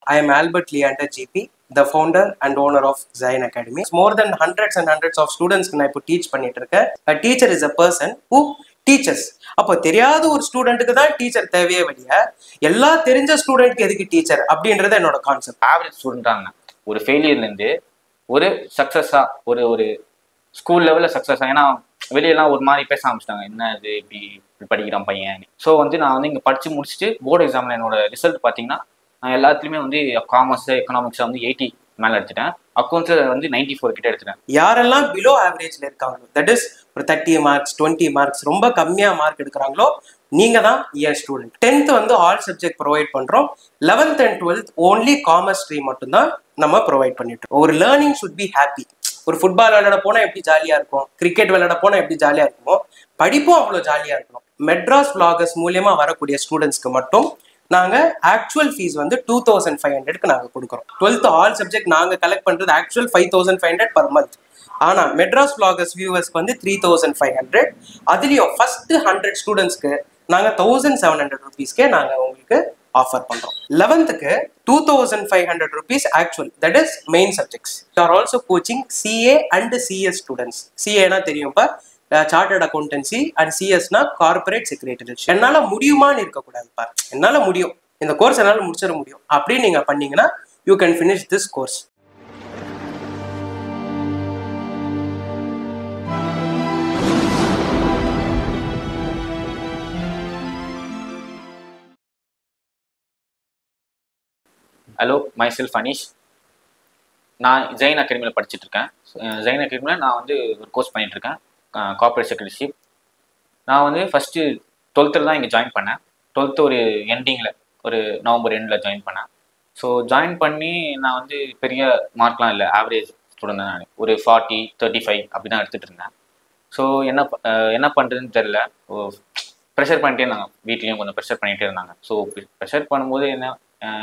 I am Albert Leander GP, the founder and owner of Zion Academy. More than hundreds and hundreds of students can I teach பண்ணிட்டு இருக்கேன். A teacher is a person who teaches. அப்போ தெரியாத ஒரு ஸ்டூடெண்ட்டுக்கு தான் teacher தேவையே வழியா எல்லா தெரிஞ்ச ஸ்டூடெண்ட்க்கு எதுக்கு டீச்சர் அப்படின்றது என்னோட கான்செப்ட். ஆவரேஜ் ஸ்டூடெண்டாங்க ஒரு ஃபெயிலியர்லேருந்து ஒரு சக்ஸஸா ஒரு ஸ்கூல் லெவலில் சக்ஸஸா, ஏன்னா வெளியெல்லாம் ஒரு மாதிரி பேச ஆரம்பிச்சிட்டாங்க, என்ன இது இப்படி படிக்கிறான் பையன். ஸோ வந்து நான் வந்து இங்கே படித்து முடிச்சுட்டு போர்டு எக்ஸாமில் என்னோட ரிசல்ட் பார்த்தீங்கன்னா நான் எல்லாத்துலேயுமே வந்து காமர்ஸ் எக்கனாமிக்ஸில் வந்து 80 மேலே எடுத்துட்டேன். அக்கௌண்ட்ஸில் வந்து 94 கிட்ட எடுத்துட்டேன். யாரெல்லாம் பிலோ ஆவரேஜில் இருக்காங்களோ, தட் இஸ் ஒரு 30 மார்க்ஸ் 20 மார்க்ஸ் ரொம்ப கம்மியாக மார்க் எடுக்கிறாங்களோ நீங்க தான் என் ஸ்டூடெண்ட். 10th வந்து ஆல் சப்ஜெக்ட் ப்ரொவைட் பண்றோம். 11th and 12th only commerce stream மட்டும்தான் நம்ம ப்ரொவைட் பண்ணிட்டு இருக்கோம். ஒரு லேர்னிங் ஷுட் பி ஹாப்பி. ஒரு ஃபுட்பால் விளையாட போனா எப்படி ஜாலியா இருக்கும், கிரிக்கெட் விளையாட போனா எப்படி ஜாலியா இருக்குமோ படிப்பும் அவ்வளோ ஜாலியா இருக்கணும். மெட்ராஸ் விளாகர்ஸ் மூலியமா வரக்கூடிய ஸ்டூடெண்ட்ஸ்க்கு மட்டும் நாங்க ஆக்சுவல் ஃபீஸ் வந்து 2500க்கு நாங்க கொடுக்குறோம். 12th ஆல் சப்ஜெக்ட் நாங்க கலெக்ட் பண்றது ஆக்சுவல் 5500 per month. ஆனா மெட்ராஸ் விளாகர்ஸ் வியூவர்ஸ்க்கு வந்து 3500. அதுலயும் ஃபர்ஸ்ட் 100 ஸ்டூடெண்ட்ஸ்க்கு நாங்க 1700 rupeesக்கே நாங்க உங்களுக்கு ஆஃபர் பண்றோம். 11th 2500 rupees actual, that is main subjects. You are also coaching CA and CS students. CAனா தெரியும்ப்பா, சார்ட்டர்ட் அக்கௌண்டன்சி, அண்ட் சிஎஸ்னா கார்பரேட் செக்ரட்டரியேட். என்னால முடியுமான்னு இருக்கக்கூடாதுப்பா, என்னால முடியும், இந்த கோர்ஸ் என்னால முடிச்சிட முடியும் அப்படின்னு நீங்க பண்ணீங்கன்னா you can finish this course. Hello, my self Aneesh. நான் ஜெயின் அகாடமியில் படிச்சுட்டு இருக்கேன். ஜெயின் அகாடமியில் நான் வந்து ஒரு கோர்ஸ் பண்ணிட்டு இருக்கேன், கார்பரேட் செக்ரட்டரிஷிப். நான் வந்து ஃபஸ்ட்டு 12th தான் இங்கே ஜாயின் பண்ணேன். 12th ஒரு எண்டிங்கில், ஒரு நவம்பர் எண்டில் ஜாயின் பண்ணேன். ஸோ ஜாயின் பண்ணி நான் வந்து பெரிய மார்க்லாம் இல்லை, ஆவரேஜ் ஸ்டூடெண்ட் தான். நான் ஒரு 40 35 அப்படி தான் எடுத்துகிட்டு இருந்தேன். ஸோ என்ன பண்ணுறதுன்னு தெரில. ப்ரெஷர் பண்ணிட்டே இருந்தாங்க, வீட்லேயும் கொஞ்சம் ப்ரெஷர் பண்ணிகிட்டே இருந்தாங்க. ஸோ ப்ரெஷர் பண்ணும்போது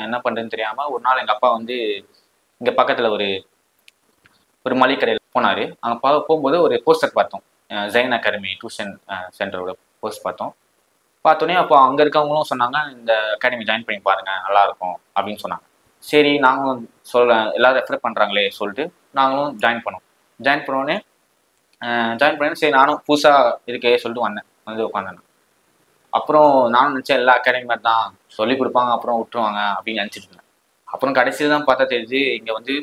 என்ன பண்ணுறதுன்னு தெரியாமல் ஒரு நாள் எங்கள் அப்பா வந்து இங்கே பக்கத்தில் ஒரு மளிகை கடையில் போனார். அங்கே போகும்போது ஒரு போஸ்டர் பார்த்தோம், ஜெயின் அகாடமி டியூஷன் சென்டரோட போஸ்ட் பார்த்தோன்னே அப்போ அங்கே இருக்கவங்களும் சொன்னாங்க, இந்த அகாடமி ஜாயின் பண்ணி பாருங்கள் நல்லாயிருக்கும் அப்படின்னு சொன்னாங்க. சரி நாங்களும் எல்லோரும் ரெஃபர் பண்ணுறாங்களே சொல்லிட்டு நாங்களும் ஜாயின் பண்ணோன்னே சரி நானும் புதுசாக இருக்கே சொல்லிட்டு வந்து உட்காந்தேன். அப்புறம் நானும் நினச்சேன் எல்லா அகாடமி மாதிரி தான் சொல்லிக் கொடுப்பாங்க, அப்புறம் விட்டுருவாங்க அப்படின்னு நினச்சிட்டு இருந்தேன். அப்புறம் கடைசியில் தான் பார்த்தா தெரிஞ்சு இங்கே வந்து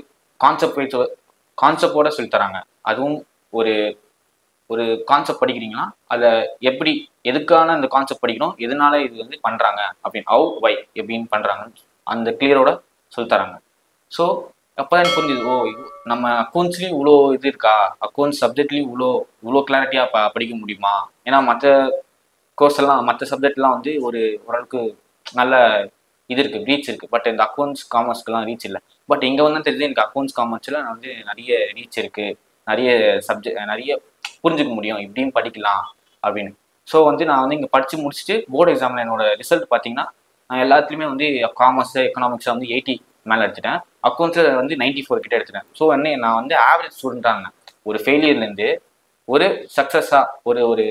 கான்செப்டோட சொல்லித்தராங்க. அதுவும் ஒரு கான்செப்ட் படிக்கிறீங்கன்னா அதை எப்படி, எதுக்கான இந்த கான்செப்ட் படிக்கணும், எதனால இது வந்து பண்ணுறாங்க அப்படின்னு, ஹவு வை எப்படின்னு பண்ணுறாங்க, அந்த கிளியரோட சொல்லித்தராங்க. ஸோ அப்போ தான் புரிஞ்சுது, ஓ நம்ம அக்கௌண்ட்ஸ்லேயும் இவ்வளோ இது இருக்கா, அக்கௌண்ட்ஸ் சப்ஜெக்ட்லேயும் இவ்வளோ கிளாரிட்டியாக படிக்க முடியுமா. ஏன்னா மற்ற கோர்ஸ் எல்லாம், மற்ற சப்ஜெக்ட்லாம் வந்து ஓரளவுக்கு நல்ல இது இருக்குது, ரீச் இருக்குது. பட் இந்த அக்கௌண்ட்ஸ் காமர்ஸ்க்குலாம் ரீச் இல்லை. பட் இங்கே வந்து தெரிஞ்சு எனக்கு அக்கௌண்ட்ஸ் காமர்ஸில் நான் வந்து நிறைய ரீச் இருக்குது, நிறைய புரிஞ்சுக்க முடியும், இப்படின்னு படிக்கலாம் அப்படின்னு. ஸோ வந்து நான் வந்து இங்கே படித்து முடிச்சுட்டு போர்டு எக்ஸாமில் என்னோட ரிசல்ட் பார்த்தீங்கன்னா நான் எல்லாத்துலேயுமே வந்து காமர்ஸ் எக்கனாமிக்ஸில் வந்து 80 மேலே எடுத்துட்டேன். அக்கௌண்ட்ஸில் வந்து 94 கிட்ட எடுத்துட்டேன். ஸோ வந்து நான் வந்து ஆவரேஜ் ஸ்டூடெண்ட்டாங்க ஒரு ஃபெயிலியர்லேருந்து ஒரு சக்ஸஸாக ஒரு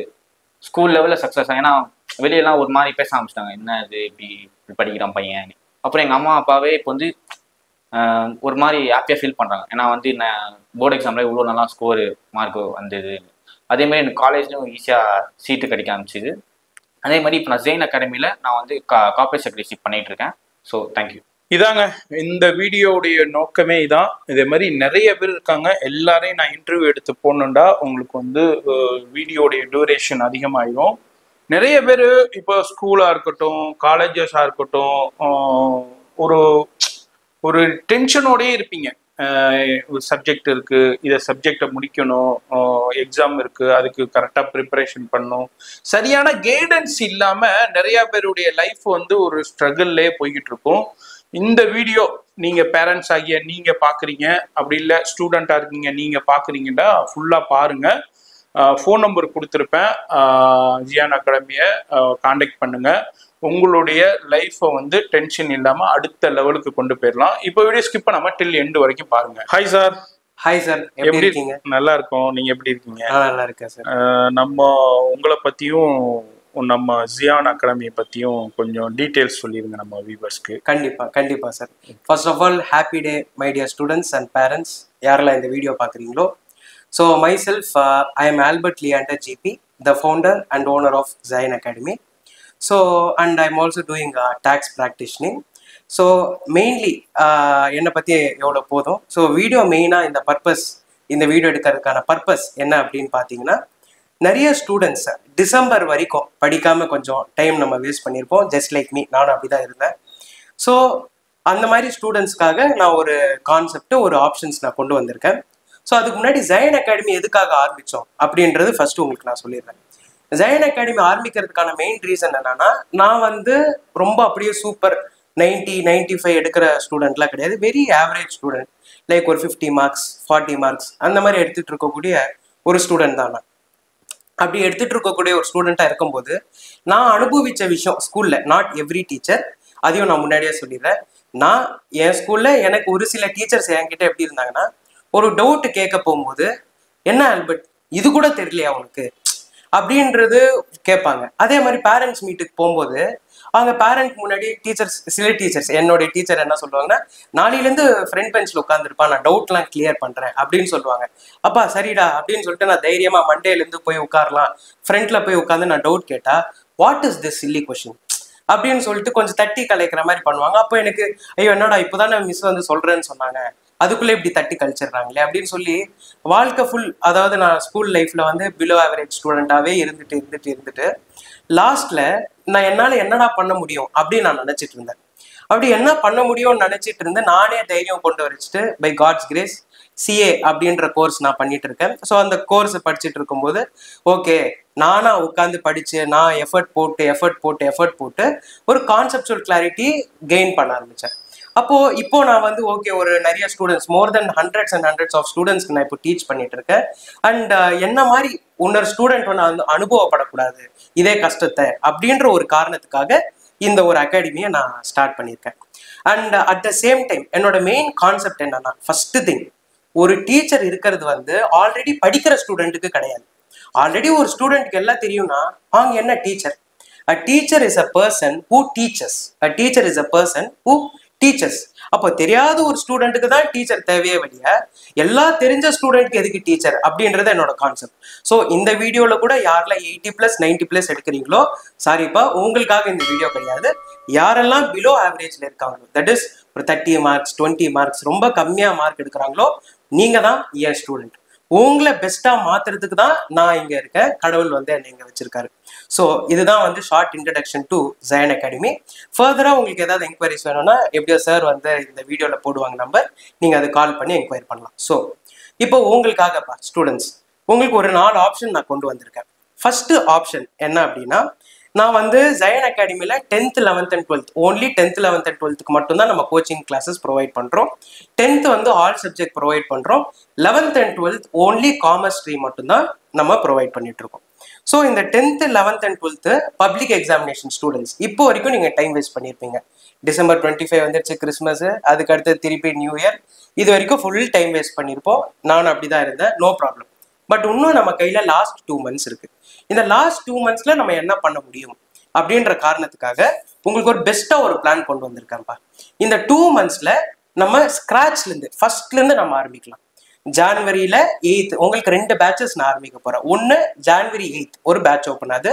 ஸ்கூல் லெவலில் சக்ஸஸாக. ஏன்னா வெளியெல்லாம் ஒரு மாதிரி பேச ஆரம்பிச்சிட்டாங்க, என்ன இது இப்படி படிக்கிறான் பையன். அப்புறம் எங்கள் அம்மா அப்பாவே இப்போ வந்து ஒரு மாதிரி ஹாப்பியாக ஃபீல் பண்ணுறாங்க, ஏன்னா வந்து நான் போர்டு எக்ஸாமில் இவ்வளோ நல்லா ஸ்கோரு மார்க் வந்தது. அதேமாதிரி எனக்கு காலேஜ்லையும் ஈஸியாக சீட்டு கிடைக்க ஆரம்பிச்சிது. அதே மாதிரி இப்போ நான் ஜெயின் அகாடமியில் நான் வந்து கார்பரேட் செக்ரட்டரிஷிப் பண்ணிகிட்டு இருக்கேன். So thank you. இதாங்க இந்த வீடியோடைய நோக்கமே இதான். இதே மாதிரி நிறைய பேர் இருக்காங்க, எல்லாரையும் நான் இன்டர்வியூ எடுத்து போகணுண்டா உங்களுக்கு வந்து வீடியோடைய டியூரேஷன் அதிகமாயிடும். நிறைய பேர் இப்போ ஸ்கூலாக இருக்கட்டும், காலேஜஸாக இருக்கட்டும், ஒரு டென்ஷனோடயே இருப்பீங்க. ஒரு சப்ஜெக்ட் இருக்கு, இதை சப்ஜெக்டை முடிக்கணும், எக்ஸாம் இருக்கு, அதுக்கு கரெக்டாக ப்ரிப்பரேஷன் பண்ணணும். சரியான கைடன்ஸ் இல்லாமல் நிறைய பேருடைய லைஃப் வந்து ஒரு ஸ்ட்ரகிள்லே போய்கிட்டு இருக்கும். இந்த வீடியோ நீங்க பேரண்ட்ஸ் ஆகிய நீங்க பாக்குறீங்க, அப்படி இல்லை ஸ்டூடெண்டா இருக்கீங்க நீங்க பாக்குறீங்கன்னா ஃபுல்லா பாருங்க. ஃபோன் நம்பர் கொடுத்துருப்பேன், ஜியான் அகாடமியை காண்டாக்ட் பண்ணுங்க. உங்களுடைய லைஃப்பை வந்து டென்ஷன் இல்லாம அடுத்த லெவலுக்கு கொண்டு போயிடலாம். இப்போ வீடியோ ஸ்கிப் பண்ணாம டில் எண்டு வரைக்கும் பாருங்க. Hi sir. ஹாய் சார், எப்படி இருக்கீங்க? நல்லா இருக்கோம், நீங்க எப்படி இருக்கீங்க? நல்லா இருக்கேன் சார். நம்ம உங்களை பத்தியும் நம்ம ஜியான் அகாடமியை பற்றியும் கொஞ்சம் டீட்டெயில்ஸ் சொல்லிடுங்க நம்ம வியூவர்ஸ்க்கு. கண்டிப்பாக sir. First of all happy day my dear students and parents, யாரெல்லாம் இந்த வீடியோ பார்க்குறீங்களோ. So myself I am Albert Leander GP, the founder and owner of Jayan academy. So and I am also doing tax practitioning. So mainly என்னை பற்றி எவ்வளோ போதும். So video மெயினாக இந்த video எடுக்கிறதுக்கான பர்பஸ் என்ன அப்படின்னு பார்த்தீங்கன்னா, நிறைய ஸ்டூடெண்ட்ஸ் டிசம்பர் வரைக்கும் படிக்காமல் கொஞ்சம் டைம் நம்ம வேஸ்ட் பண்ணியிருப்போம். ஜஸ்ட் லைக் மீ, நானும் அப்படி தான் இருந்தேன். ஸோ அந்த மாதிரி ஸ்டூடெண்ட்ஸ்க்காக நான் ஒரு கான்செப்ட், ஒரு ஆப்ஷன்ஸ் நான் கொண்டு வந்திருக்கேன். ஸோ அதுக்கு முன்னாடி ஜயன் அகாடமி எதுக்காக ஆரம்பித்தோம் அப்படின்றது ஃபர்ஸ்ட் உங்களுக்கு நான் சொல்லிடுறேன். ஜயன் அகாடமி ஆரம்பிக்கிறதுக்கான மெயின் ரீசன் என்னன்னா, நான் வந்து ரொம்ப அப்படியே சூப்பர் 90-95 எடுக்கிற ஸ்டூடெண்ட்லாம் கிடையாது. வெரி ஆவரேஜ் ஸ்டூடெண்ட், லைக் ஒரு 50 மார்க்ஸ் 40 மார்க்ஸ் அந்த மாதிரி எடுத்துட்டு இருக்கக்கூடிய ஒரு ஸ்டூடெண்ட் தான் நான். அப்படி எடுத்துட்டு இருக்கக்கூடிய ஒரு ஸ்டூடெண்ட்டாக இருக்கும்போது நான் அனுபவிச்ச விஷயம் ஸ்கூல்ல, நாட் எவ்ரி டீச்சர், அதையும் நான் முன்னாடியே சொல்லிடுறேன். நான் என் ஸ்கூல்ல எனக்கு ஒரு சில டீச்சர்ஸ் என்கிட்ட எப்படி இருந்தாங்கன்னா, ஒரு டவுட் கேட்க போகும்போது, என்ன ஆல்பர்ட் இது கூட தெரியலையா உனக்கு அப்படின்றது கேட்பாங்க. அதே மாதிரி பேரண்ட்ஸ் மீட்டுக்கு போகும்போது அவங்க பேரண்ட் முன்னாடி சில டீச்சர்ஸ், என்னுடைய டீச்சர் என்ன சொல்லுவாங்கன்னா, நாளையிலேருந்து ஃப்ரண்ட் பெஞ்சில் உட்காந்துருப்பான், நான் டவுட்லாம் கிளியர் பண்ணுறேன் அப்படின்னு சொல்லுவாங்க. அப்பா சரிடா அப்படின்னு சொல்லிட்டு நான் தைரியமாக மண்டேலேருந்து போய் உட்காரலாம், ஃப்ரண்ட்ல போய் உட்காந்து நான் டவுட் கேட்டால், what is this chilli question அப்படின்னு சொல்லிட்டு கொஞ்சம் தட்டி கலைக்கிற மாதிரி பண்ணுவாங்க. அப்போ எனக்கு ஐயோ என்னடா இப்போதான் மிஸ் வந்து சொல்றேன்னு சொன்னாங்க, அதுக்குள்ளே இப்படி தட்டி கழிச்சிடுறாங்களே அப்படின்னு சொல்லி வாழ்க்கை ஃபுல், அதாவது நான் ஸ்கூல் லைஃப்ல வந்து பிலோ ஆவரேஜ் ஸ்டூடெண்டாவே இருந்துட்டு லாஸ்ட்ல நான் என்னால் என்னடா பண்ண முடியும் அப்படின்னு நான் நினைச்சிட்டு இருந்தேன். அப்படி என்ன பண்ண முடியும்னு நினைச்சிட்டு இருந்து நானே தைரியம் கொண்டு வச்சுட்டு பை காட்ஸ் கிரேஸ் சிஏ அப்படின்ற கோர்ஸ் நான் பண்ணிட்டு இருக்கேன். ஸோ அந்த கோர்ஸ் படிச்சுட்டு இருக்கும்போது ஓகே, நானா உட்காந்து படிச்சு நான் எஃபர்ட் போட்டு ஒரு கான்செப்சுவல் கிளாரிட்டி கெயின் பண்ண ஆரம்பிச்சேன். இப்போ நான் வந்து ஓகே, ஒரு நிறைய students, more then hundreds and hundreds of ஸ்டூடெண்ட்ஸ்க்கு நான் இப்போ டீச் பண்ணிட்டு இருக்கேன். அண்ட் என்ன மாதிரி இன்னொரு ஸ்டூடெண்ட் வந்து அனுபவப்படக்கூடாது இதே கஷ்டத்தை அப்படின்ற ஒரு காரணத்துக்காக இந்த ஒரு அகாடமியை நான் ஸ்டார்ட் பண்ணியிருக்கேன். And at the same time என்னோட மெயின் கான்செப்ட் என்னன்னா, ஃபர்ஸ்ட் திங், ஒரு டீச்சர் இருக்கிறது வந்து ஆல்ரெடி படிக்கிற ஸ்டூடெண்ட்டுக்கு கிடையாது. ஆல்ரெடி ஒரு ஸ்டூடெண்ட்க்கு எல்லாம் தெரியும்னா அவங்க என்ன teacher? A teacher is a person who teaches. A teacher is a person who teaches. அப்போ தெரியாத ஒரு ஸ்டூடெண்ட்டுக்கு தான் டீச்சர் தேவையே வழியா, எல்லா தெரிஞ்ச ஸ்டூடெண்ட்க்கு எதுக்கு டீச்சர் அப்படின்றது என்னோட கான்செப்ட். ஸோ இந்த வீடியோல கூட யாரெல்லாம் 80+ 90+ எடுக்கிறீங்களோ, சாரிப்பா உங்களுக்காக இந்த வீடியோ கிடையாது. யாரெல்லாம் பிலோ ஆவரேஜ்ல இருக்காங்களோ, தட் இஸ் ஒரு 30 மார்க்ஸ் 20 மார்க்ஸ் ரொம்ப கம்மியா மார்க் எடுக்கிறாங்களோ, நீங்க தான் என் ஸ்டூடெண்ட். உங்களை பெஸ்டா மாத்துறதுக்கு தான் நான் இங்க இருக்கேன். கடவுள் வந்து என்னை இங்க வச்சிருக்காரு. ஸோ இதுதான் வந்து short introduction to Jayan academy. ஃபர்தரா உங்களுக்கு ஏதாவது என்கொயரிஸ் வேணும்னா எப்படியோ சார் வந்து இந்த வீடியோல போடுவாங்க நம்பர், நீங்க அதை கால் பண்ணி என்கொயரி பண்ணலாம். ஸோ இப்போ உங்களுக்காகப்பா ஸ்டூடெண்ட்ஸ், உங்களுக்கு ஒரு 4 ஆப்ஷன் நான் கொண்டு வந்திருக்கேன். ஃபர்ஸ்ட் ஆப்ஷன் என்ன அப்படின்னா, நான் வந்து ஜயன் அகாடமியில் 10th 11th and 12th only 10th 11th and 12th மட்டும்தான் நம்ம கோச்சிங் கிளாஸஸ் ப்ரொவைட் பண்ணுறோம். 10th வந்து ஆல் சப்ஜெக்ட் ப்ரொவைட் பண்ணுறோம். 11th and 12th only commerce stream மட்டும்தான் நம்ம ப்ரொவைட் பண்ணிட்டு இருக்கோம். ஸோ இந்த 10th 11th and 12th public examination students இப்போ வரைக்கும் நீங்கள் டைம் வேஸ்ட் பண்ணியிருப்பீங்க. டிசம்பர் 25 வந்துருச்சு, கிறிஸ்மஸ், அதுக்கு அடுத்து திருப்பி நியூ இயர், இது வரைக்கும் ஃபுல் டைம் வேஸ்ட் பண்ணியிருப்போம். நானும் அப்படி தான் இருந்தேன், நோ ப்ராப்ளம். பட் இன்னும் நம்ம கையில் லாஸ்ட் 2 months இருக்கு. இந்த லாஸ்ட் 2 monthsல நம்ம என்ன பண்ண முடியும் அப்படின்ற காரணத்துக்காக உங்களுக்கு ஒரு பெஸ்டா ஒரு பிளான் கொண்டு வந்திருக்கேன்ப்பா. இந்த 2 monthsல நம்ம ஸ்கிராச்லேருந்து ஃபர்ஸ்ட்லேருந்து நம்ம ஆரம்பிக்கலாம். ஜான்வரியில 8th உங்களுக்கு 2 பேட்சஸ் நான் ஆரம்பிக்க போறேன். ஒன்று ஜான்வரி 8th ஒரு பேட்ச் ஓப்பன் ஆகுது,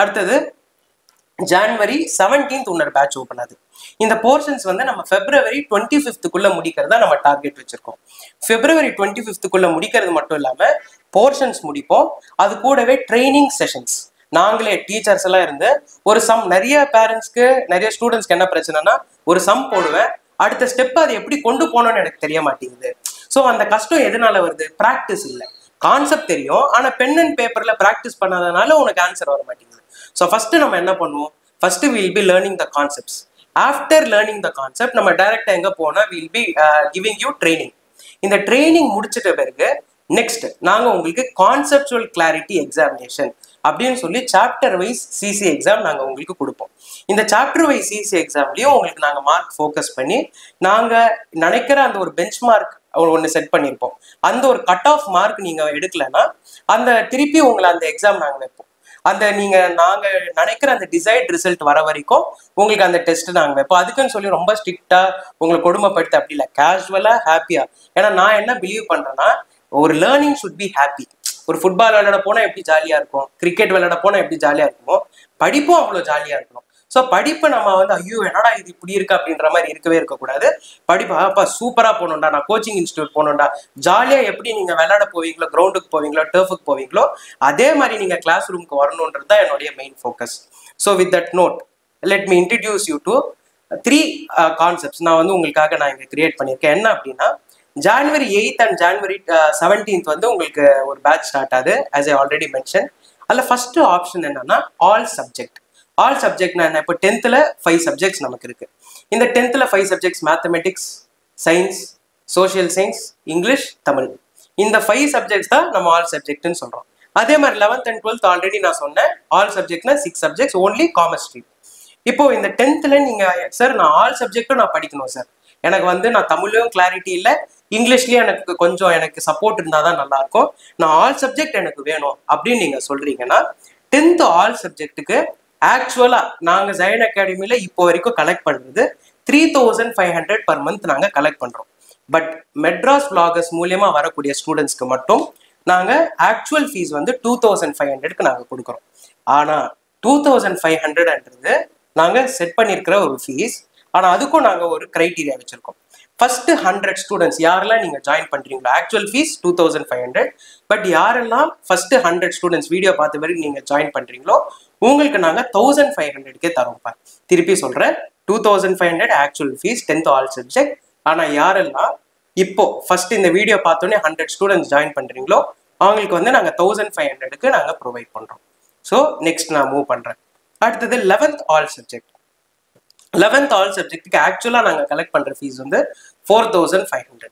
அடுத்தது ஜான்வரி 17th இன்னொரு பேட்ச் ஓப்பன் ஆகுது. இந்த போர்ஷன்ஸ் வந்து நம்ம February 25th முடிக்கிறதா நம்ம டார்கெட் வச்சிருக்கோம். February 25th முடிக்கிறது மட்டும் இல்லாம போர்ஷன்ஸ் முடிப்போம், அது கூடவே ட்ரைனிங் செஷன்ஸ் நாங்களே டீச்சர்ஸ் எல்லாம் இருந்து ஒரு நிறைய பேரண்ட்ஸ்க்கு நிறைய ஸ்டூடெண்ட்ஸ்க்கு என்ன பிரச்சனைனா, ஒரு போடுவேன், அடுத்த ஸ்டெப் அதை எப்படி கொண்டு போகணும்னு எனக்கு தெரிய மாட்டேங்குது. ஸோ அந்த கஷ்டம் எதனால வருது? ப்ராக்டிஸ் இல்லை. கான்செப்ட் தெரியும், ஆனால் பென் அண்ட் பேப்பர்ல ப்ராக்டிஸ் பண்ணாதனால உனக்கு ஆன்சர் வர மாட்டேங்குது. ஸோ ஃபர்ஸ்ட் நம்ம என்ன பண்ணுவோம்? First will be learning the concepts. After learning the concept நம்ம டைரக்டா எங்க போனா will be giving you training. இந்த ட்ரைனிங் முடிச்சிட்ட பிறகு நெக்ஸ்ட் நாங்கள் உங்களுக்கு கான்செப்சுவல் கிளாரிட்டி எக்ஸாமினேஷன் அப்படின்னு சொல்லி சாப்டர் வைஸ் சிசி எக்ஸாம் நாங்கள் உங்களுக்கு கொடுப்போம். இந்த சாப்டர் வைஸ் சிசி எக்ஸாம்லையும் உங்களுக்கு நாங்கள் மார்க் ஃபோக்கஸ் பண்ணி நாங்கள் நினைக்கிற அந்த ஒரு பெஞ்ச் மார்க் ஒன்று செட் பண்ணியிருப்போம். அந்த ஒரு கட் ஆஃப் மார்க் நீங்கள் எடுக்கலைன்னா அந்த திருப்பி உங்களை அந்த எக்ஸாம் நாங்கள் வைப்போம். அந்த நாங்க நினைக்கிற அந்த டிசைர்ட் ரிசல்ட் வர வரைக்கும் உங்களுக்கு அந்த டெஸ்ட் நாங்க வைப்போம். அதுக்குன்னு சொல்லி ரொம்ப ஸ்ட்ரிக்டா உங்களை கொடுமைப்படுத்த அப்படி இல்லை, கேஷுவலா ஹாப்பியா. ஏன்னா நான் என்ன பிலீவ் பண்றேன்னா, ஒரு லேர்னிங் ஷுட் பி ஹாப்பி. ஒரு ஃபுட்பால் விளையாட போனா எப்படி ஜாலியா இருக்கும், கிரிக்கெட் விளையாட போனா எப்படி ஜாலியா இருக்குமோ, படிப்பும் அவ்வளவு ஜாலியா இருக்கணும். ஸோ படிப்பு நம்ம வந்து ஐயோ என்னடா இது இப்படி இருக்கு அப்படின்ற மாதிரி இருக்கவே இருக்கக்கூடாது. படிப்பு அப்பா சூப்பரா போகணும்டா, நான் கோச்சிங் இன்ஸ்டியூட் போகணும்டா, ஜாலியா எப்படி நீங்க விளையாட போவீங்களோ, கிரவுண்டுக்கு போவீங்களோ, டர்ஃபுக்கு போவீங்களோ, அதே மாதிரி நீங்க கிளாஸ் ரூமுக்கு வரணுன்றது தான் என்னுடைய main focus. So with that note let me introduce you to 3 concepts நான் வந்து உங்களுக்காக நான் இங்க கிரியேட் பண்ணியிருக்கேன். என்ன அப்படின்னா, January 8th and January 17th வந்து உங்களுக்கு ஒரு பேட்ச் ஸ்டார்ட் ஆகுது. as I already mentioned. அதில் ஃபர்ஸ்ட் ஆப்ஷன் என்னன்னா ஆல் சப்ஜெக்ட். ஆல் சப்ஜெக்ட்னா என்ன, இப்போ 10th 5 சப்ஜெக்ட்ஸ் நமக்கு இருக்கு. இந்த 10th 5 subjects mathematics, science, social science, English, Tamil. இந்த 5 சப்ஜெக்ட்ஸ் தான் நம்ம ஆல் சப்ஜெக்ட்னு சொல்றோம். அதே மாதிரி 11th and 12th ஆல்ரெடி நான் சொன்னேன், ஆல் சப்ஜெக்ட்னா 6 சப்ஜெக்ட்ஸ், ஓன்லி காமர்ஸ் ஸ்ட்ரீம். இப்போ இந்த 10th நீங்க சார் நான் ஆல் சப்ஜெக்டும் நான் படிக்கணும் சார், எனக்கு வந்து நான் தமிழும் கிளாரிட்டி இல்லை, இங்கிலீஷ்லயும் எனக்கு கொஞ்சம் எனக்கு சப்போர்ட் இருந்தால் தான் நல்லா இருக்கும், நான் ஆல் சப்ஜெக்ட் எனக்கு வேணும் அப்படின்னு நீங்க சொல்றீங்கன்னா 10th ஆல் சப்ஜெக்ட்டுக்கு ஆக்சுவலா நாங்க ஜயன் அகாடமியில இப்போ வரைக்கும் கலெக்ட் பண்றது 3500 per month நாங்க கலெக்ட் பண்றோம். பட் மெட்ராஸ் vloggers மூலியமா வரக்கூடிய ஸ்டூடெண்ட்ஸ்க்கு மட்டும் நாங்க ஆக்சுவல் ஃபீஸ் வந்து 2500க்கு நாங்க கொடுக்குறோம். ஆனா 2500ன்றது நாங்க செட் பண்ணியிருக்கிற ஒரு ஃபீஸ். ஆனா அதுக்கும் நாங்க ஒரு கிரைட்டீரியா வச்சிருக்கோம். ஃபர்ஸ்ட் 100 ஸ்டூடெண்ட்ஸ் யாரெல்லாம் நீங்க ஜாயின் பண்றீங்களோ ஆக்சுவல் ஃபீஸ் 2500. பட் யாரெல்லாம் ஃபர்ஸ்ட் 100 ஸ்டூடெண்ட்ஸ் வீடியோ பார்த்த வரைக்கும் நீங்க ஜாயின் பண்றீங்களோ உங்களுக்கு நாங்க 1500க்கே தரோம்ப்பா. திருப்பி சொல்றேன், 2500 actual fees 10th all subject. ஆனா யாரெல்லாம் இப்போ ஃபர்ஸ்ட் இந்த வீடியோ பார்த்தோன்னே 100 ஸ்டூடெண்ட்ஸ் ஜாயின் பண்றீங்களோ அவங்களுக்கு வந்து நாங்க 1500க்கு நாங்க ப்ரொவைட் பண்றோம். ஸோ நெக்ஸ்ட் நான் மூவ் பண்றேன். அடுத்தது 11th all subject. 11th all சப்ஜெக்ட்டுக்கு ஆக்சுவலா நாங்க கலெக்ட் பண்ற ஃபீஸ் வந்து 4500.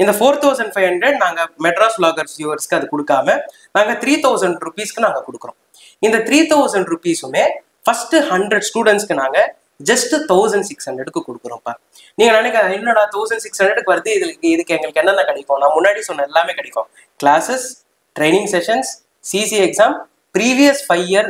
இந்த 4500 நாங்க மெட்ராஸ் vloggers வியூவர்ஸ்க்கு அது கொடுக்காம நாங்க 3000 rupeesக்கு நாங்க கொடுக்குறோம். இந்த 3000 rupeesமே ஃபர்ஸ்ட் 100 ஸ்டூடெண்ட்ஸ்க்கு நாங்க ஜஸ்ட் 1600க்கு கொடுக்குறோம்ப்பா. நீங்க நினைக்க என்னடா 1600க்கு வருது, இதுக்கு எங்களுக்கு என்னென்ன கிடைக்கும், நான் முன்னாடி சொன்ன எல்லாமே கிடைக்கும். Classes, training sessions, CC exam, previous 5 year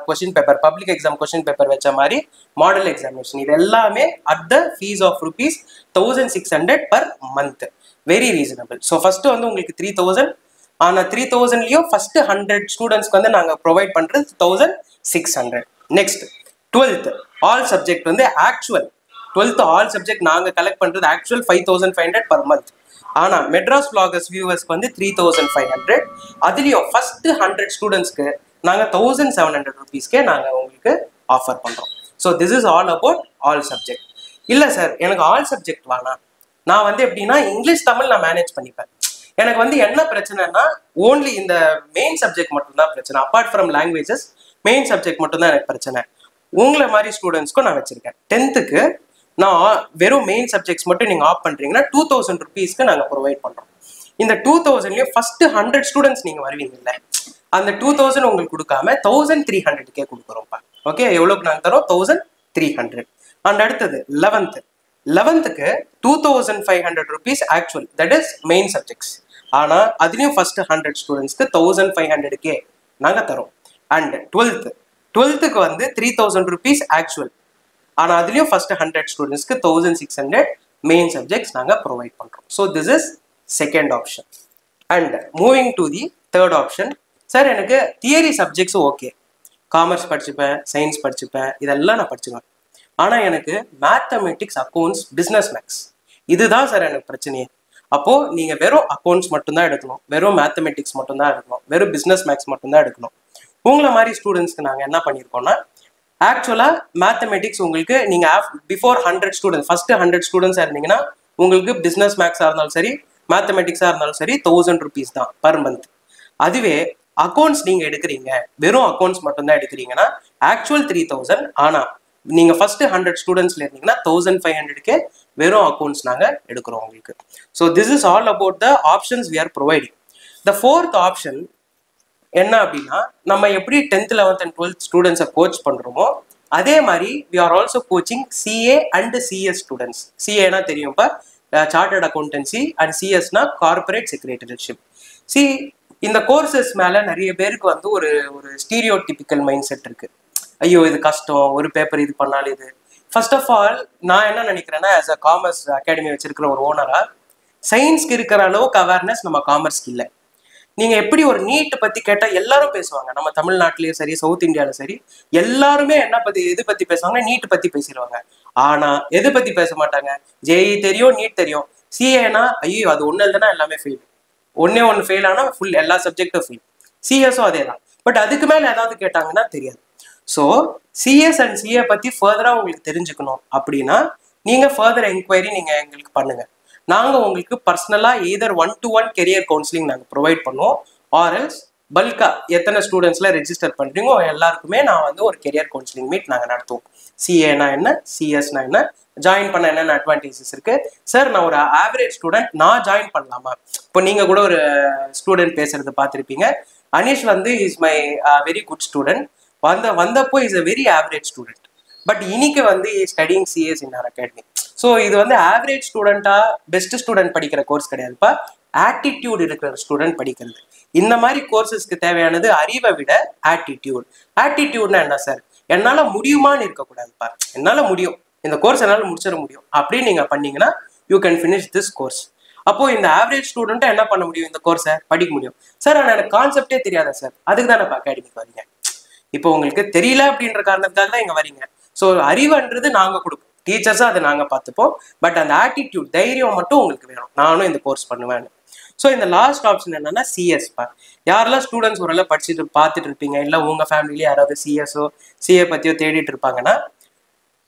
question paper, public exam question paper வச்ச மாதிரி மாடல் எக்ஸாமினேஷன், இது எல்லாமே at the fees of rupees 1600 per month. Very reasonable. So first வந்து உங்களுக்கு 3000. ஆனால் 3000லையும் ஃபர்ஸ்ட் 100 ஸ்டூடெண்ட்ஸ்க்கு வந்து நாங்கள் ப்ரொவைட் பண்ணுறது 1600. நெக்ஸ்ட் 12th ஆல் சப்ஜெக்ட் வந்து ஆக்சுவல் 12th ஆல் சப்ஜெக்ட் நாங்கள் கலெக்ட் பண்ணுறது ஆக்சுவல் 5500 per month. ஆனால் மெட்ராஸ் vloggers வியூவர்ஸ்க்கு வந்து 3500. அதுலேயும் ஃபர்ஸ்ட் 100 ஸ்டூடெண்ட்ஸ்க்கு நாங்கள் 1700 rupeesக்கே நாங்கள் உங்களுக்கு ஆஃபர் பண்ணுறோம். So this is all about all subject. இல்லை சார் எனக்கு ஆல் சப்ஜெக்ட் வேணாம், நான் வந்து எப்படின்னா இங்கிலீஷ் தமிழ் நான் மேனேஜ் பண்ணிப்பேன், எனக்கு வந்து என்ன பிரச்சனைனா ஓன்லி இந்த மெயின் சப்ஜெக்ட் மட்டும்தான் பிரச்சனை, apart from languages main subject மட்டும்தான் எனக்கு பிரச்சனை. உங்களை மாதிரி ஸ்டூடெண்ட்ஸ்க்கும் நான் வச்சிருக்கேன். 10th நான் வெறும் மெயின் சப்ஜெக்ட்ஸ் மட்டும் நீங்க ஆஃப் பண்றீங்கன்னா 2000 rupeesக்கு நாங்க ப்ரொவைட் பண்றோம். இந்த 2000லயும் ஃபர்ஸ்ட் 100 ஸ்டூடெண்ட்ஸ் நீங்க வருவீங்கல்ல, அந்த 2000 உங்களுக்கு கொடுக்காம 1300க்கே கொடுக்குறோம்ப்பா. ஓகே, எவ்வளவுக்கு நாங்க தரோம்? 1300. அண்ட் அடுத்தது 11th 2500 rupees actual, that is main subjects. ஆனா அதுலயும் ஃபர்ஸ்ட் 100 ஸ்டூடெண்ட்ஸ்க்கு 1500க்கே நாங்க தரோம். அண்ட் 12th வந்து 3000 rupees ஆக்சுவல், ஆனா அதுலயும் ஃபர்ஸ்ட் 100 ஸ்டூடெண்ட்ஸ்க்கு 1600 மெயின் சப்ஜெக்ட்ஸ் நாங்க ப்ரொவைட் பண்றோம். So this is second option. And moving to the third option. Sir எனக்கு தியரி சப்ஜெக்ட்ஸ் ஓகே, காமர்ஸ் படிச்சுப்பேன், சயின்ஸ் படிச்சுப்பேன், இதெல்லாம் நான் படிச்சுக்குவேன். ஆனா எனக்கு மேத்தமெட்டிக்ஸ், அக்கௌண்ட்ஸ், பிசினஸ் மேக்ஸ் இதுதான் சார் எனக்கு பிரச்சனையே. அப்போ நீங்க வெறும் அக்கௌண்ட்ஸ் மட்டும்தான் எடுக்கணும், வெறும் மேத்தமெட்டிக்ஸ் மட்டும்தான் எடுக்கணும், வெறும் பிசினஸ் மேக்ஸ் மட்டும்தான் எடுக்கணும். உங்களை மாதிரி ஸ்டூடெண்ட்ஸ்க்கு நாங்க என்ன பண்ணியிருக்கோம்னா, ஆக்சுவலா மேத்தமெட்டிக்ஸ் உங்களுக்கு நீங்க பிஃபோர் 100 ஸ்டூடெண்ட்ஸ், ஃபர்ஸ்ட் 100 ஸ்டூடெண்ட்ஸா இருந்தீங்கன்னா உங்களுக்கு பிசினஸ் மேக்ஸா இருந்தாலும் சரி, மேத்தமெட்டிக்ஸா இருந்தாலும் சரி 1000 rupees தான் பர் மந்த். அதுவே அக்கௌண்ட்ஸ் நீங்க எடுக்கிறீங்க, வெறும் அக்கௌண்ட்ஸ் மட்டும்தான் எடுக்கிறீங்கன்னா ஆக்சுவல் 3000. ஆனா நீங்க ஃபர்ஸ்ட் 100 ஸ்டூடெண்ட்ஸ்ல இருந்தீங்கன்னா 1500க்கே வெறும் அக்கௌண்ட்ஸ் நாங்க எடுக்கிறோம் உங்களுக்கு. So this is all about the options we are providing. The fourth option என்ன அப்படின்னா, நம்ம எப்படி 10th 11th and 12th ஸ்டூடெண்ட்ஸை கோச் பண்றோமோ அதே மாதிரி we are also coaching CA and CS students. சிஏனா தெரியும்ப்பா, சார்ட்டர்ட் அக்கௌண்டன்சி, அண்ட் சிஎஸ்னா கார்பரேட் செக்ரட்டரிஷிப். இந்த கோர்சஸ் மேல நிறைய பேருக்கு வந்து ஒரு ஒரு ஸ்டீரியோ டிபிக்கல் மைண்ட் செட் இருக்கு. ஐயோ இது கஷ்டம், ஒரு பேப்பர் இது பண்ணாலும் இது. ஃபர்ஸ்ட் ஆஃப் ஆல் நான் என்ன நினைக்கிறேன்னா, ஆஸ் அ காமர்ஸ் அகாடமி வச்சிருக்கிற ஒரு ஓனரா, சயின்ஸ்க்கு இருக்கிற அளவுக்கு அவேர்னஸ் நம்ம காமர்ஸ்க்கு இல்லை. நீங்க எப்படி ஒரு நீட் பத்தி கேட்டா எல்லாரும் பேசுவாங்க, நம்ம தமிழ்நாட்டிலயும் சரி சவுத் இந்தியாவிலும் சரி, எல்லாருமே என்ன பத்தி எது பத்தி பேசுவாங்க, நீட் பத்தி பேசிடுவாங்க. ஆனா எது பத்தி பேச மாட்டாங்க, ஜேஇ தெரியும், நீட் தெரியும். சிஏனா ஐயோ அது ஒண்ணு இல்லைன்னா எல்லாமே ஃபெயில், ஒன்னு ஃபெயில் ஆனா ஃபுல் எல்லா சப்ஜெக்டும் ஃபெயில். சிஎஸும் அதே தான். பட் அதுக்கு மேல ஏதாவது கேட்டாங்கன்னா தெரியாது. ஸோ சிஎஸ் அண்ட் சிஏ பத்தி ஃபர்தரா உங்களுக்கு தெரிஞ்சுக்கணும் அப்படின்னா நீங்க ஃபர்தர் என்கொயரி நீங்க எங்களுக்கு பண்ணுங்க. நாங்க உங்களுக்கு பர்சனலா எய்தர் 1-to-1 கெரியர் கவுன்சிலிங் நாங்க ப்ரொவைட் பண்ணுவோம், ஆர்எல்ஸ் பல்கா எத்தனை ஸ்டூடெண்ட்ஸ்ல ரெஜிஸ்டர் பண்றீங்களோ எல்லாருக்குமே நான் வந்து ஒரு கெரியர் கவுன்சிலிங் மீட் நாங்க நடத்துவோம். சிஏனா என்ன, சிஎஸ்னா என்ன, ஜாயின் பண்ண என்னென்ன அட்வான்டேஜஸ் இருக்கு. சார் நான் ஒரு ஆவரேஜ் ஸ்டூடெண்ட், நான் ஜாயின் பண்ணலாமா? இப்போ நீங்க கூட ஒரு ஸ்டூடெண்ட் பேசுறது பார்த்துருப்பீங்க. அனீஷ் வந்து is my very good student. வந்தப்போ is a very average student. But இன்னைக்கு வந்து studying CS in our academy. So இது வந்து ஆவரேஜ் ஸ்டூடெண்டா பெஸ்ட் ஸ்டூடெண்ட் படிக்கிற கோர்ஸ் கிடையாதுப்பா, ஆட்டிடியூட் இருக்கிற ஸ்டூடெண்ட் படிக்கிறது. இந்த மாதிரி கோர்சஸ்க்கு தேவையானது அறிவை விட ஆட்டிடியூட். ஆட்டிடியூட்னா என்ன சார், என்னால முடியுமான்னு இருக்கக்கூடாதுப்பா, என்னால முடியும், இந்த கோர்ஸ் என்னால முடிச்சிட முடியும் அப்படின்னு நீங்க பண்ணீங்கன்னா you can finish this course. அப்போ இந்த ஆவரேஜ் ஸ்டூடெண்ட்டை என்ன பண்ண முடியும், இந்த கோர்ஸை படிக்க முடியும். சார் ஆனால் எனக்கு கான்செப்டே தெரியாதா சார், அதுக்கு தான் இப்போ அகாடமிக்கு வரீங்க. இப்போ உங்களுக்கு தெரியல அப்படின்ற காரணத்துக்காக தான் இங்க வரீங்க. ஸோ அறிவுன்றது நாங்க கொடுப்போம், டீச்சர்ஸா அதை நாங்க பார்த்துப்போம். பட் அந்த ஆட்டிடியூட் தைரியம் மட்டும் உங்களுக்கு வேணும், நானும் இந்த கோர்ஸ் பண்ணுவேன். ஸோ இந்த லாஸ்ட் ஆப்ஷன் என்னன்னா சிஎஸ் பா. யாரெல்லாம் ஸ்டூடெண்ட்ஸ் ஒரு படிச்சுட்டு பார்த்துட்டு இருப்பீங்க, இல்லை உங்க ஃபேமிலியில யாராவது சிஎஸ்ஓ சிஏ பத்தியோ தேடிட்டு இருப்பாங்கன்னா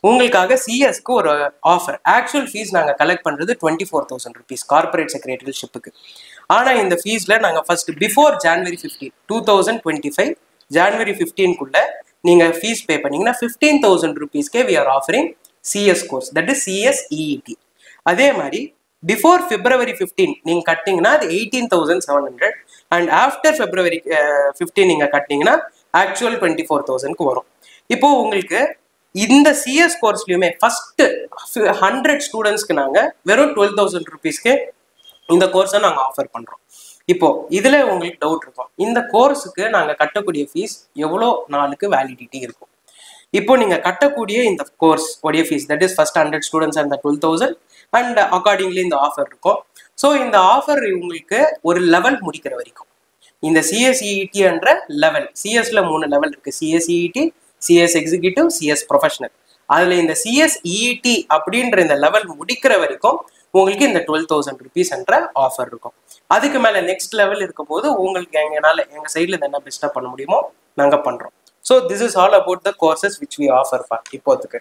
உங்களுக்காக சிஎஸ்க்கு ஒரு ஆஃபர். ஆக்சுவல் ஃபீஸ் நாங்க கலெக்ட் பண்றது 24,000 rupees கார்பரேட் செக்ரட்டரிஷிப்புக்கு. ஆனா இந்த ஃபீஸ்ல நாங்க ஃபர்ஸ்ட் பிஃபோர் January 15, 2025 January 15க்குள்ள நீங்க ஃபீஸ் பே பண்ணீங்கன்னா 15,000 rupeesக்கே we are offering CS course, that is CS EET. அதே மாதிரி பிஃபோர் February 15 நீங்க கட்டிங்கன்னா அது 18,700 அண்ட் ஆஃப்டர் February 15 நீங்க கட்டினீங்கன்னா ஆக்சுவல் 24,000க்கு வரும். இப்போ உங்களுக்கு இந்த சிஎஸ் கோர்ஸ்லயுமே ஃபர்ஸ்ட் 100 ஸ்டூடெண்ட்ஸ்க்கு நாங்க வெறும் 12,000 rupeesக்கு இந்த கோர்ஸை நாங்க ஆஃபர் பண்றோம். இப்போ இதுல உங்களுக்கு டவுட் இருக்கும், இந்த கோர்ஸுக்கு நாங்க கட்டக்கூடிய ஃபீஸ் எவ்வளோ நாளுக்கு வேலிடிட்டி இருக்கும்? இப்போ நீங்க கட்டக்கூடிய இந்த கோர்ஸ் உடைய fees that is first 100 students அந்த 12,000 அண்ட் அக்கார்டிங்லி இந்த ஆஃபர் இருக்கும். ஸோ இந்த ஆஃபர் உங்களுக்கு ஒரு லெவல் முடிக்கிற வரைக்கும் இந்த சிஎஸ்இஇடி என்ற லெவல், சிஎஸ்ல 3 லெவல் இருக்கு, சிஎஸ்இஇடி, சிஎஸ் எக்ஸிக்யூட்டிவ், சிஎஸ் ப்ரொஃபஷனல். அதுல இந்த சிஎஸ்இஇடி அப்படின்ற இந்த லெவல் முடிக்கிற வரைக்கும் உங்களுக்கு இந்த 12,000 rupees என்ற ஆஃபர் இருக்கும். அதுக்கு மேல நெக்ஸ்ட் லெவல் இருக்கும் போது உங்களுக்கு எங்க சைட்ல என்ன பெஸ்டா பண்ண முடியுமோ நாங்க பண்றோம். So this is all about the courses which we offer for இப்போதுக்கு.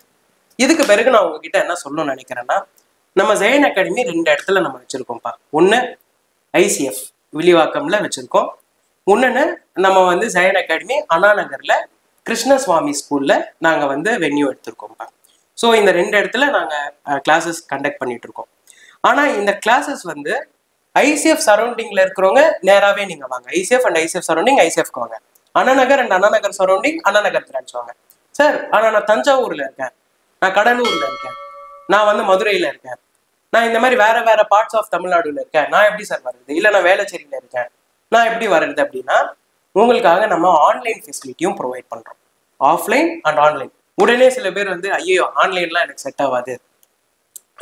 இதுக்கு பிறகு நான் உங்ககிட்ட என்ன சொல்லணும்னு நினைக்கிறேன்னா, நம்ம ஜெயன் அகாடமி 2 இடத்துல நம்ம வச்சிருக்கோம்ப்பா. ஒன்று ஐசிஎஃப் வில்லிவாக்கம்ல வச்சிருக்கோம், இன்னொன்னு நம்ம வந்து ஜெயன் அகாடமி அண்ணா நகர்ல கிருஷ்ணசுவாமி ஸ்கூல்ல நாங்க வந்து வென்யூ எடுத்திருக்கோம்ப்பா. ஸோ இந்த 2 இடத்துல நாங்க கிளாஸஸ் கண்டக்ட் பண்ணிட்டு இருக்கோம். ஆனா இந்த கிளாஸஸ் வந்து ஐசிஎஃப் சரௌண்டிங்ல இருக்கிறவங்க நேராவே நீங்க வாங்க, ஐசிஎஃப் அண்ட் ஐசிஎஃப் சரௌண்டிங் ஐசிஎஃப்க்கு வாங்க. Anna Nagar and Anna Nagar surrounding Anna Nagar branch வாங்க. சார் ஆனா நான் தஞ்சாவூர்ல இருக்கேன், நான் கடலூர்ல இருக்கேன், நான் வந்து மதுரையில இருக்கேன், நான் இந்த மாதிரி வேற வேற பார்ட்ஸ் ஆஃப் தமிழ்நாடுல இருக்கேன், நான் எப்படி சார் வர்றது? இல்லை நான் வேளச்சேரியில இருக்கேன், நான் எப்படி வர்றது? அப்படின்னா உங்களுக்காக நம்ம ஆன்லைன் ஃபெசிலிட்டியும் ப்ரொவைட் பண்றோம், ஆஃப்லைன் அண்ட் ஆன்லைன். உடனே சில பேர் வந்து ஐயோ ஆன்லைன்லாம் எனக்கு செட் ஆகாது.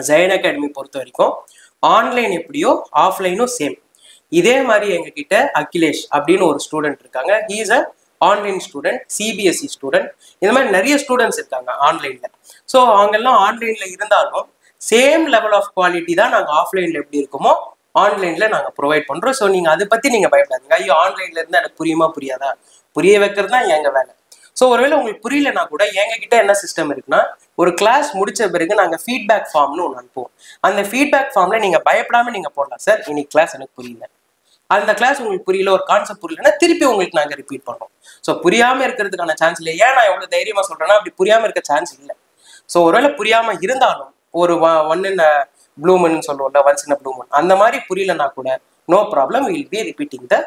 ஜெயன் அகாடமி பொறுத்த வரைக்கும் ஆன்லைன் எப்படியோ ஆஃப்லைனும் சேம். இதே மாதிரி எங்ககிட்ட அகிலேஷ் அப்படின்னு ஒரு ஸ்டூடெண்ட் இருக்காங்க, he is a online student, CBSE student. இந்த மாதிரி நிறைய ஸ்டூடெண்ட்ஸ் இருக்காங்க ஆன்லைன்ல. ஸோ அவங்கெல்லாம் ஆன்லைன்ல இருந்தாலும் சேம் லெவல் ஆஃப் குவாலிட்டி தான் நாங்கள் ஆஃப்லைன்ல எப்படி இருக்குமோ ஆன்லைன்ல நாங்கள் ப்ரொவைட் பண்றோம். ஸோ நீங்க அதை பத்தி நீங்க பயப்படாதீங்க, ஐயோ ஆன்லைன்ல இருந்தா எனக்கு புரியுமா புரியாதா, புரிய வைக்கிறது தான் எங்க வேலை. ஸோ ஒருவேளை உங்களுக்கு புரியலன்னா கூட எங்ககிட்ட என்ன சிஸ்டம் இருக்குன்னா, ஒரு கிளாஸ் முடிச்ச பிறகு நாங்கள் ஃபீட்பேக் ஃபார்ம்னு ஒன்று அனுப்புவோம். அந்த ஃபீட்பேக் ஃபார்ம்ல நீங்க பயப்படாம நீங்க போடலாம், சார் இன்னைக்கு கிளாஸ் எனக்கு புரியல, அந்த கிளாஸ் உங்களுக்கு புரியல, ஒரு கான்செப்ட் புரியலன்னா திருப்பி உங்களுக்கு நாங்கள் ரிப்பீட் பண்றோம். ஸோ புரியாம இருக்கிறதுக்கான சான்ஸ் இல்லை. ஏன் நான் எவ்வளவு தைரியமா சொல்றேன்னா, அப்படி புரியாம இருக்க சான்ஸ் இல்லை. ஸோ ஒருவேளை புரியாம இருந்தாலும் ஒரு ஒன் இன் ப்ளூ மூன் சொல்லுவோம்ல, ஒன்ஸ் இன் ப்ளூ மூன், அந்த மாதிரி புரியலன்னா கூட no problem, will be repeating the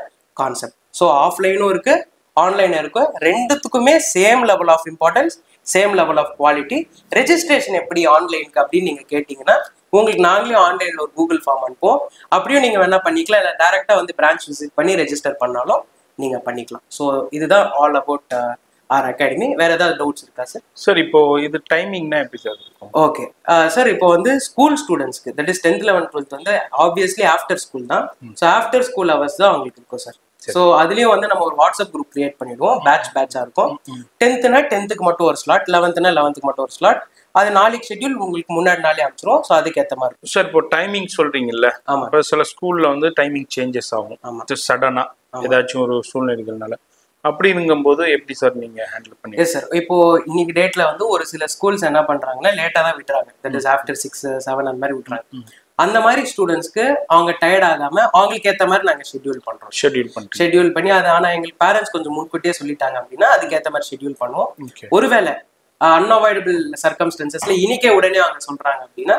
concept. So ஆஃப்லைனும் இருக்கு ஆன்லைன் இருக்கு, ரெண்டுத்துக்குமே same level of importance, same level of quality. Registration எப்படி ஆன்லைனுக்கு அப்படின்னு நீங்க கேட்டீங்கன்னா உங்களுக்கு நாங்களே ஆன்லைன்ல ஒரு கூகுள் ஃபார்ம் அனுப்போம். அப்படியும் நீங்க வேணா பண்ணிக்கலாம், இல்லை டைரக்டா வந்து பிரான்ச் விசிட் பண்ணி ரெஜிஸ்டர் பண்ணாலும் நீங்க பண்ணிக்கலாம். ஸோ இதுதான் ஆல் அபவுட் ஆர் அகாடமி. வேற ஏதாவது டவுட்ஸ் இருக்கா சார்? சார் இப்போ இது டைமிங்னா எப்படி சார் இருக்கும்? ஓகே சார், இப்போ வந்து ஸ்கூல் ஸ்டூடெண்ட்ஸ்க்கு that is 10th 11th 12th வந்து ஆப்வியஸ்லி ஆஃப்டர் ஸ்கூல் தான். ஸோ ஆஃப்டர் ஸ்கூல் ஹவர்ஸ் தான் அவங்களுக்கு இருக்கும் சார். ஸோ அதுலயும் வந்து நம்ம ஒரு வாட்ஸ்அப் குரூப் கிரியேட் பண்ணிடுவோம், பேட்சா இருக்கும். 10th-னா 10th-க்கு மட்டும் ஒரு ஸ்லாட், 11th-னா 11th-க்கு மட்டும் ஒரு ஸ்லாட். அது நாளைக்கு ஷெட்யூல் உங்களுக்கு முன்னாடி நாளே அனுப்பிச்சிரும். ஸோ அதுக்கேற்ற மாதிரி இருக்கும் சார். இப்போ டைமிங் சொல்றீங்கல்ல, ஆமா. இப்போ சில ஸ்கூல்ல வந்து டைமிங் சேஞ்சஸ் ஆகும். ஆமா. சடனா ஏதாச்சும் ஒரு சூழ்நிலைகள்னால அப்படிங்கும்போது எப்படி சார் நீங்க ஹேண்டில் பண்ணி? எஸ் சார், இப்போ இன்னைக்கு டேட்ல வந்து ஒரு சில ஸ்கூல்ஸ் என்ன பண்றாங்கன்னா லேட்டா தான் விட்டுறாங்க. தட் இஸ் ஆஃப்டர் 6 7 அந்த மாதிரி விட்டுறாங்க. அந்த மாதிரி ஸ்டூடெண்ட்ஸ்க்கு அவங்க டயர்ட் ஆகாம அவங்களுக்கு ஏற்ற மாதிரி நாங்க ஷெட்யூல் பண்றோம். ஷெட்யூல் பண்ணி அது, ஆனா எங்களுக்கு பேரண்ட்ஸ் கொஞ்சம் முன்கூட்டியே சொல்லிட்டாங்க அப்படின்னா அதுக்கேற்ற மாதிரி ஷெட்யூல் பண்ணுவோம். ஒருவேளை அன்அவாய்டபிள் சர்க்கம்ஸ்டன்சஸ்ல இன்னைக்கே உடனே அவங்க சொல்றாங்க அப்படின்னா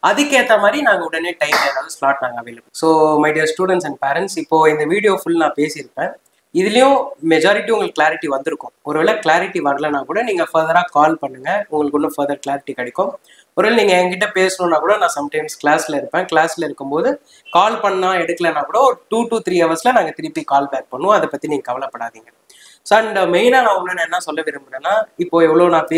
அதுக்கேற்ற மாதிரி நாங்க உடனே டைம் ஏதாவது ஸ்லாட் நாங்க available. So my dear students and parents, இப்போ இந்த வீடியோ ஃபுல் நான் பேசியிருப்பேன். இதுலயும் மெஜாரிட்டி உங்களுக்கு கிளாரிட்டி வந்திருக்கும். ஒருவேளை கிளாரிட்டி வரலன்னா கூட நீங்க ஃபர்தரா கால் பண்ணுங்க, உங்களுக்கு இன்னும் ஃபர்தர் கிளாரிட்டி கிடைக்கும். ஒருவேளை நீங்க என்கிட்ட பேசணும்னா கூட நான் சம்டைம்ஸ் கிளாஸ்ல இருப்பேன். கிளாஸ்ல இருக்கும்போது கால் பண்ணா எடுக்கலன்னா கூட ஒரு 2 to 3 ஹவர்ஸ்ல நாங்க திருப்பி கால் பேக் பண்ணுவோம். அதை பத்தி நீங்க கவலைப்படாதீங்க. ஸோ அண்ட் மெயினா நான் உங்களை என்ன சொல்ல விரும்புறேன்னா, இப்போ எவ்வளவு நான்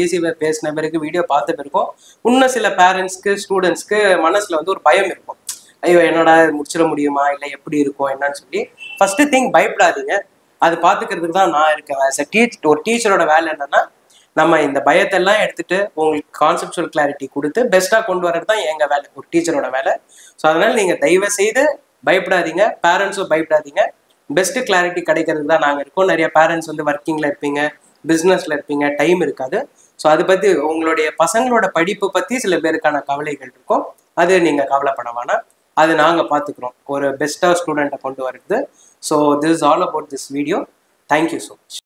பேசின பிறகு வீடியோ பார்த்த பிறகும் இன்னும் சில பேரண்ட்ஸ்க்கு ஸ்டூடெண்ட்ஸ்க்கு மனசுல வந்து ஒரு பயம் இருக்கும். ஐயோ என்னடா முடிச்சிட முடியுமா, இல்லை எப்படி இருக்கும் என்னன்னு சொல்லி. ஃபர்ஸ்ட் திங் பயப்படாதீங்க, அது பார்த்துக்கிறதுக்கு தான் நான் இருக்கேன். ஆஸ் அ ஒரு டீச்சரோட வேலை என்னன்னா, நம்ம இந்த பயத்தெல்லாம் எடுத்துட்டு உங்களுக்கு கான்செப்சுவல் கிளாரிட்டி கொடுத்து பெஸ்டா கொண்டு வர்றது தான் எங்க வேலை, ஒரு டீச்சரோட வேலை. ஸோ அதனால நீங்க தயவு செய்து பயப்படாதீங்க, பேரண்ட்ஸும் பயப்படாதீங்க. பெஸ்ட் கிளாரிட்டி கிடைக்கிறதுக்கு தான் நாங்கள் இருக்கோம். நிறைய பேரண்ட்ஸ் வந்து ஒர்க்கிங்ல இருப்பீங்க, பிஸ்னஸ்ல இருப்பீங்க, டைம் இருக்காது. ஸோ அதை பத்தி உங்களுடைய பசங்களோட படிப்பு பத்தி சில பேருக்கான கவலைகள் இருக்கும். அது நீங்க கவலைப்பட வேணாம், அது நாங்கள் பார்த்துக்கிறோம் ஒரு பெஸ்ட்டாக ஸ்டூடெண்ட்டை கொண்டு வருது. So this is all about this video. Thank you so much.